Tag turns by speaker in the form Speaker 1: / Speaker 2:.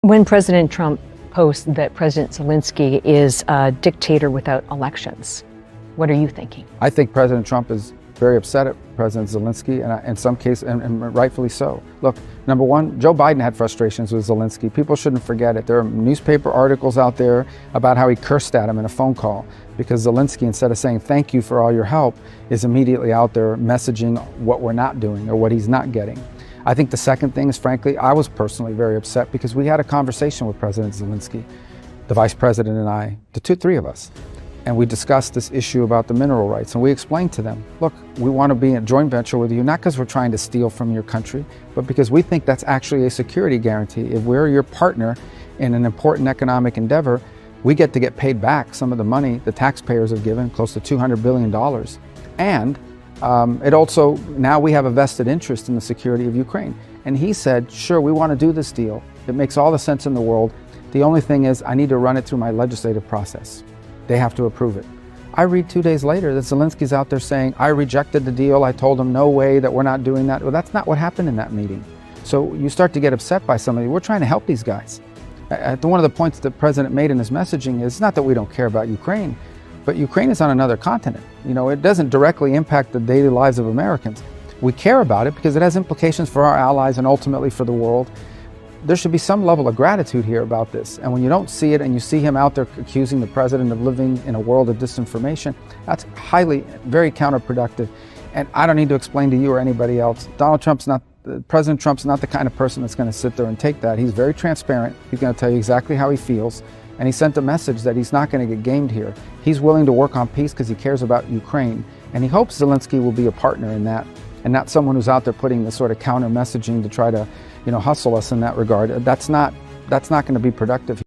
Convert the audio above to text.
Speaker 1: When President Trump posts that President Zelensky is a dictator without elections, what are you thinking?
Speaker 2: I think President Trump is very upset at President Zelensky, and in some cases, and rightfully so. Look, number one, Joe Biden had frustrations with Zelensky. People shouldn't forget it. There are newspaper articles out there about how he cursed at him in a phone call because Zelensky, instead of saying thank you for all your help, is immediately out there messaging what we're not doing or what he's not getting. I think the second thing is, frankly, I was personally very upset because we had a conversation with President Zelensky, the Vice President and I, the three of us. And we discussed this issue about the mineral rights. And we explained to them, look, we want to be in a joint venture with you, not because we're trying to steal from your country, but because we think that's actually a security guarantee. If we're your partner in an important economic endeavor, we get to get paid back some of the money the taxpayers have given, close to $200 billion. And it also, now we have a vested interest in the security of Ukraine. And he said, sure, we want to do this deal. It makes all the sense in the world. The only thing is I need to run it through my legislative process. They have to approve it. I read 2 days later that Zelensky's out there saying, I rejected the deal. I told him no way that we're not doing that. Well, that's not what happened in that meeting. So you start to get upset by somebody. We're trying to help these guys. One of the points the president made in his messaging is not that we don't care about Ukraine, but Ukraine is on another continent. You know, it doesn't directly impact the daily lives of Americans. We care about it because it has implications for our allies and ultimately for the world. There should be some level of gratitude here about this. And when you don't see it and you see him out there accusing the president of living in a world of disinformation, that's very counterproductive. And I don't need to explain to you or anybody else, President Trump's not the kind of person that's going to sit there and take that. He's very transparent. He's going to tell you exactly how he feels. And he sent a message that he's not going to get gamed here. He's willing to work on peace because he cares about Ukraine. And he hopes Zelensky will be a partner in that and not someone who's out there putting the sort of counter messaging to try to, hustle us in that regard. That's not going to be productive.